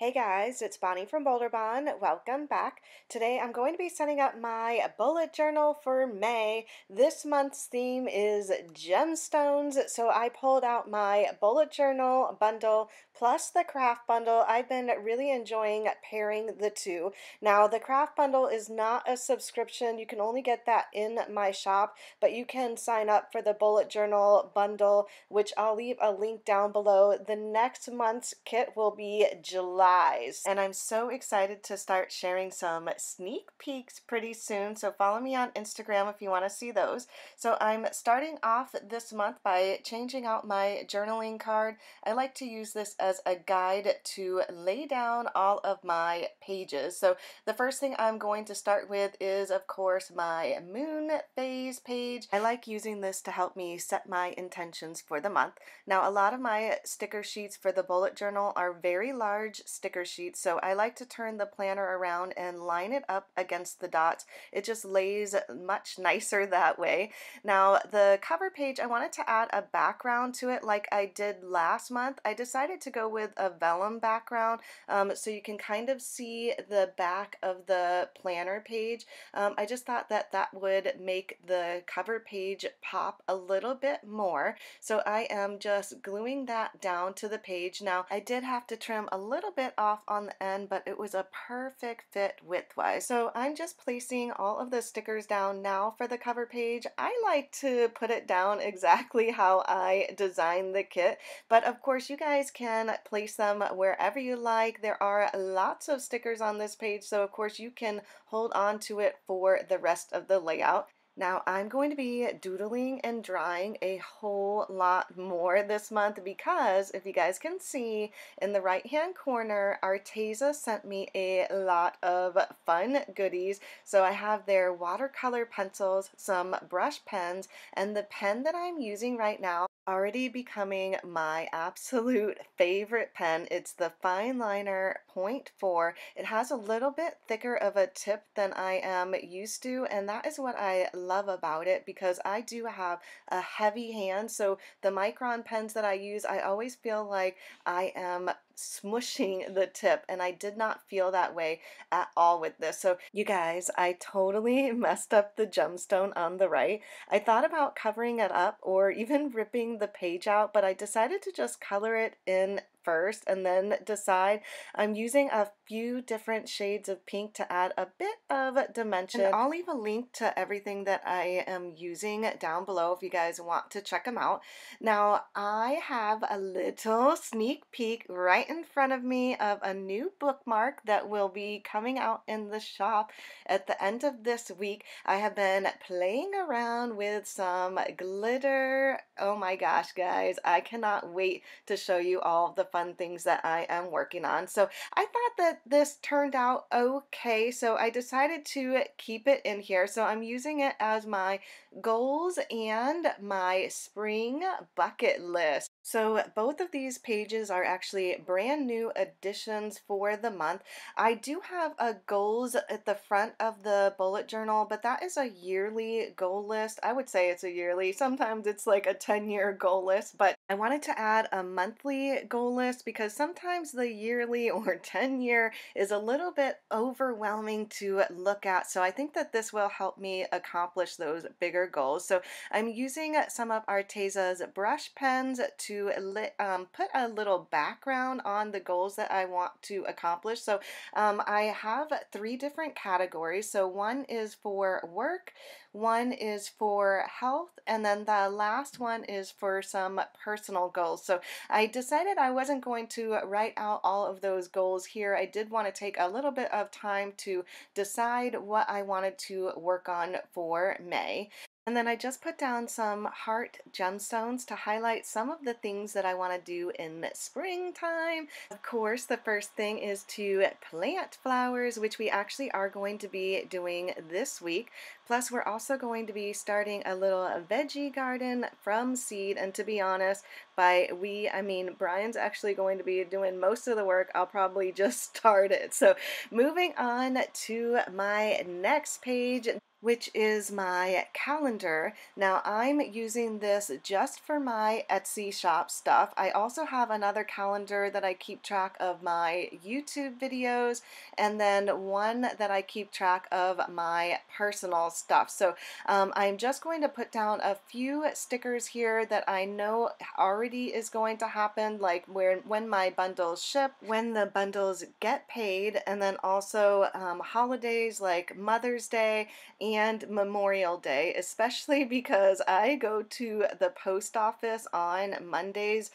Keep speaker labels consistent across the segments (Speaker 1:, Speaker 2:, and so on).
Speaker 1: Hey guys, it's Bonnie from Bolderbon. Welcome back. Today I'm going to be setting up my bullet journal for May. This month's theme is gemstones, so I pulled out my bullet journal bundle plus the craft bundle. I've been really enjoying pairing the two. Now, the craft bundle is not a subscription. You can only get that in my shop, but you can sign up for the bullet journal bundle, which I'll leave a link down below. The next month's kit will be July. And I'm so excited to start sharing some sneak peeks pretty soon. So follow me on Instagram if you want to see those. So I'm starting off this month by changing out my journaling card. I like to use this as a guide to lay down all of my pages. So the first thing I'm going to start with is, of course, my moon phase page. I like using this to help me set my intentions for the month. Now, a lot of my sticker sheets for the bullet journal are very large sticker sheets, so I like to turn the planner around and line it up against the dots. It just lays much nicer that way. Now, the cover page, I wanted to add a background to it like I did last month. I decided to go with a vellum background so you can kind of see the back of the planner page. I just thought that that would make the cover page pop a little bit more. So I am just gluing that down to the page. Now, I did have to trim a little bit off on the end, but it was a perfect fit widthwise. So I'm just placing all of the stickers down now for the cover page. I like to put it down exactly how I designed the kit, but of course you guys can place them wherever you like. There are lots of stickers on this page, so of course you can hold on to it for the rest of the layout. Now, I'm going to be doodling and drawing a whole lot more this month because, if you guys can see in the right-hand corner, Arteza sent me a lot of fun goodies. So I have their watercolor pencils, some brush pens, and the pen that I'm using right now already becoming my absolute favorite pen. It's the Fine Liner .4. It has a little bit thicker of a tip than I am used to, and that is what I love about it because I do have a heavy hand. So the micron pens that I use, I always feel like I am smushing the tip, and I did not feel that way at all with this. So you guys, I totally messed up the gemstone on the right. I thought about covering it up or even ripping the page out, but I decided to just color it in first and then decide. I'm using a few different shades of pink to add a bit of dimension. And I'll leave a link to everything that I am using down below if you guys want to check them out. Now, I have a little sneak peek right in front of me of a new bookmark that will be coming out in the shop at the end of this week. I have been playing around with some glitter. Oh my gosh, guys, I cannot wait to show you all the fun things that I am working on. So I thought that this turned out okay, so I decided to keep it in here. So I'm using it as my goals and my spring bucket list. So both of these pages are actually brand new additions for the month. I do have a goals at the front of the bullet journal, but that is a yearly goal list. I would say it's a yearly. Sometimes it's like a 10-year goal list, but I wanted to add a monthly goal list because sometimes the yearly or 10-year is a little bit overwhelming to look at. So I think that this will help me accomplish those bigger goals. So I'm using some of Arteza's brush pens to put a little background on the goals that I want to accomplish. So I have 3 different categories. So one is for work, one is for health, and then the last one is for some personal goals. So I decided I wasn't going to write out all of those goals here. I did want to take a little bit of time to decide what I wanted to work on for May. And then I just put down some heart gemstones to highlight some of the things that I want to do in springtime. Of course, the first thing is to plant flowers, which we actually are going to be doing this week. Plus, we're also going to be starting a little veggie garden from seed. And to be honest, by we, I mean Brian's actually going to be doing most of the work. I'll probably just start it. So moving on to my next page. which is my calendar. Now I'm using this just for my Etsy shop stuff. I also have another calendar that I keep track of my YouTube videos, and then one that I keep track of my personal stuff. So I'm just going to put down a few stickers here that I know already is going to happen, like when my bundles ship, when the bundles get paid, and then also holidays like Mother's Day and Memorial Day, especially because I go to the post office on Mondays.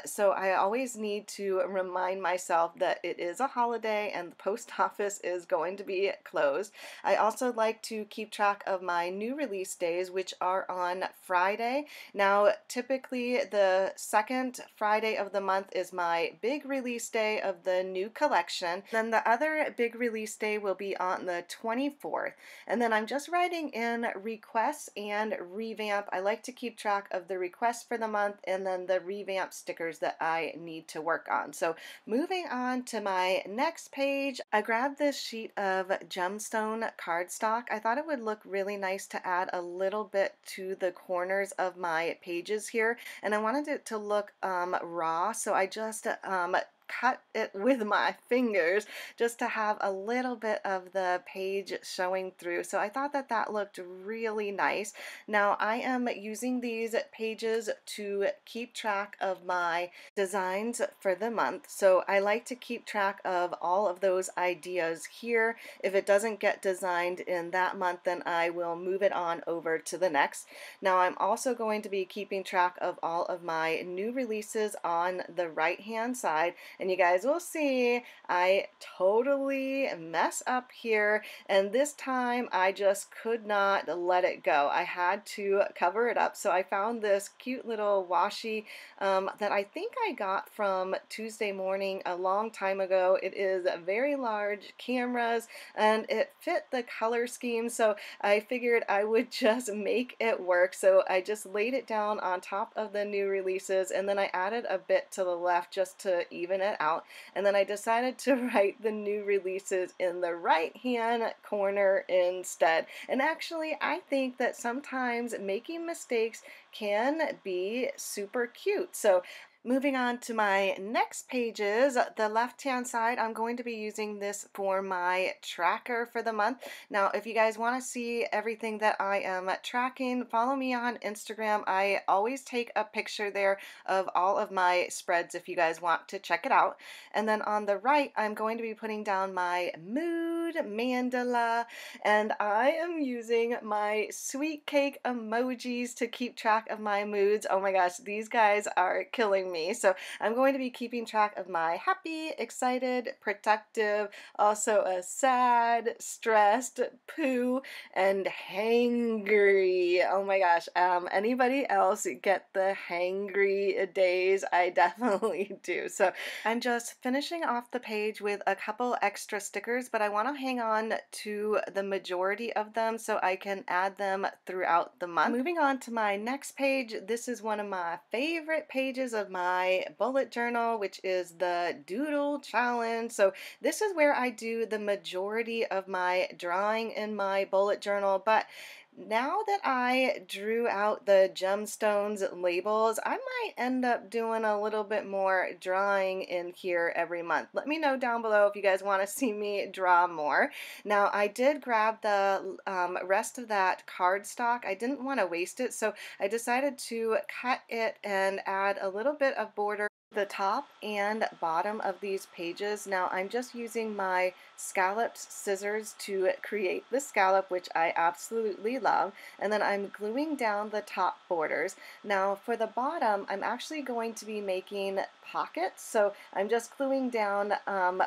Speaker 1: So I always need to remind myself that it is a holiday and the post office is going to be closed. I also like to keep track of my new release days, which are on Friday. Now, typically the second Friday of the month is my big release day of the new collection. Then the other big release day will be on the 24th. And then I'm just writing in requests and revamp. I like to keep track of the requests for the month and then the revamp stickers that I need to work on. So moving on to my next page, I grabbed this sheet of gemstone cardstock. I thought it would look really nice to add a little bit to the corners of my pages here, and I wanted it to look raw, so I just cut it with my fingers just to have a little bit of the page showing through. So I thought that that looked really nice. Now I am using these pages to keep track of my designs for the month. So I like to keep track of all of those ideas here. If it doesn't get designed in that month, then I will move it on over to the next. Now I'm also going to be keeping track of all of my new releases on the right hand side. And you guys will see I totally mess up here, and this time I just could not let it go. I had to cover it up. So I found this cute little washi that I think I got from Tuesday Morning a long time ago. It is very large cameras and it fit the color scheme, so I figured I would just make it work. So I just laid it down on top of the new releases, and then I added a bit to the left just to even it out, and then I decided to write the new releases in the right hand corner instead. And actually I think that sometimes making mistakes can be super cute. So moving on to my next pages, the left-hand side, I'm going to be using this for my tracker for the month. Now, if you guys want to see everything that I am tracking, follow me on Instagram. I always take a picture there of all of my spreads if you guys want to check it out. And then on the right, I'm going to be putting down my mood mandala, and I am using my sweet cake emojis to keep track of my moods. Oh my gosh, these guys are killing me. So I'm going to be keeping track of my happy, excited, protective, also a sad, stressed, poo, and hangry. Oh my gosh, anybody else get the hangry days? I definitely do. So I'm just finishing off the page with a couple extra stickers, but I want to hang on to the majority of them so I can add them throughout the month. Moving on to my next page, this is one of my favorite pages of my bullet journal, which is the doodle challenge. So this is where I do the majority of my drawing in my bullet journal, but now that I drew out the gemstones labels, I might end up doing a little bit more drawing in here every month. Let me know down below if you guys want to see me draw more. Now, I did grab the rest of that cardstock. I didn't want to waste it, so I decided to cut it and add a little bit of border the top and bottom of these pages. Now I'm just using my scalloped scissors to create the scallop, which I absolutely love, and then I'm gluing down the top borders. Now for the bottom, I'm actually going to be making pockets, so I'm just gluing down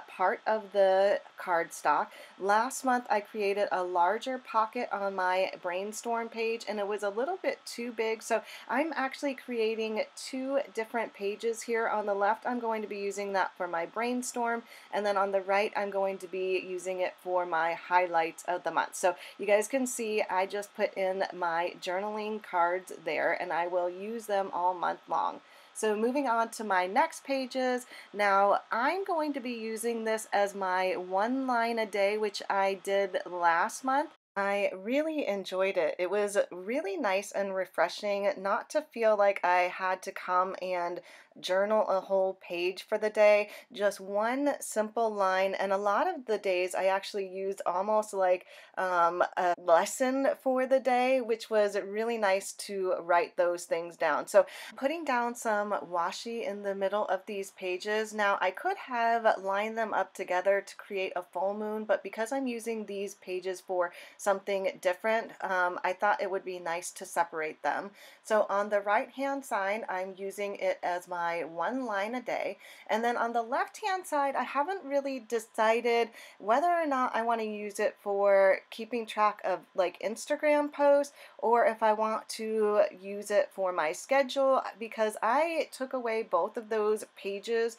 Speaker 1: part of the cardstock. Last month I created a larger pocket on my brainstorm page, and it was a little bit too big, so I'm actually creating two different pages here. On the left, I'm going to be using that for my brainstorm, and then on the right, I'm going to be using it for my highlights of the month. So you guys can see I just put in my journaling cards there, and I will use them all month long. So moving on to my next pages, now I'm going to be using this as my one line a day, which I did last month. I really enjoyed it. It was really nice and refreshing not to feel like I had to come and journal a whole page for the day, just one simple line. And a lot of the days I actually used almost like a lesson for the day, which was really nice to write those things down. So putting down some washi in the middle of these pages. Now I could have lined them up together to create a full moon, but because I'm using these pages for something different, I thought it would be nice to separate them. So on the right hand side, I'm using it as my one line a day. And then on the left hand side, I haven't really decided whether or not I want to use it for keeping track of like Instagram posts or if I want to use it for my schedule, because I took away both of those pages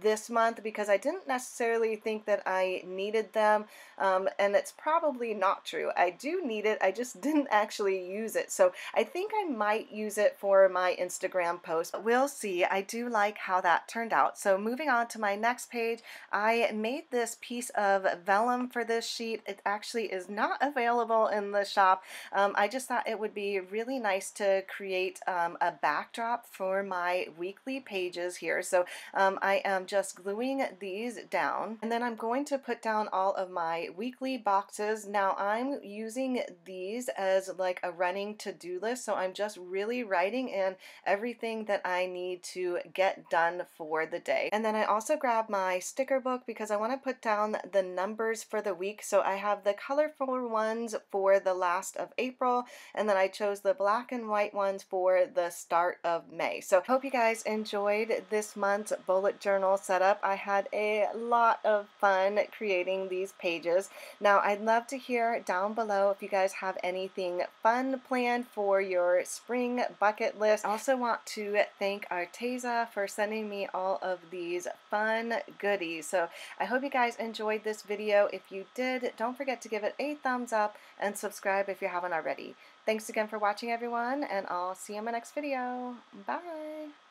Speaker 1: this month because I didn't necessarily think that I needed them, and it's probably not true. I do need it, I just didn't actually use it. So I think I might use it for my Instagram post. We'll see. I do like how that turned out. So moving on to my next page, I made this piece of vellum for this sheet. It actually is not available in the shop. I just thought it would be really nice to create a backdrop for my weekly pages here. So I am just gluing these down, and then I'm going to put down all of my weekly boxes. Now I'm using these as like a running to-do list, so I'm just really writing in everything that I need to get done for the day. And then I also grabbed my sticker book because I want to put down the numbers for the week. So I have the colorful ones for the last of April, and then I chose the black and white ones for the start of May. So hope you guys enjoyed this month's bullet journal setup. I had a lot of fun creating these pages. Now I'd love to hear down below if you guys have anything fun planned for your spring bucket list. I also want to thank Arteza for sending me all of these fun goodies. So I hope you guys enjoyed this video. If you did, don't forget to give it a thumbs up and subscribe if you haven't already. Thanks again for watching, everyone, and I'll see you in my next video. Bye!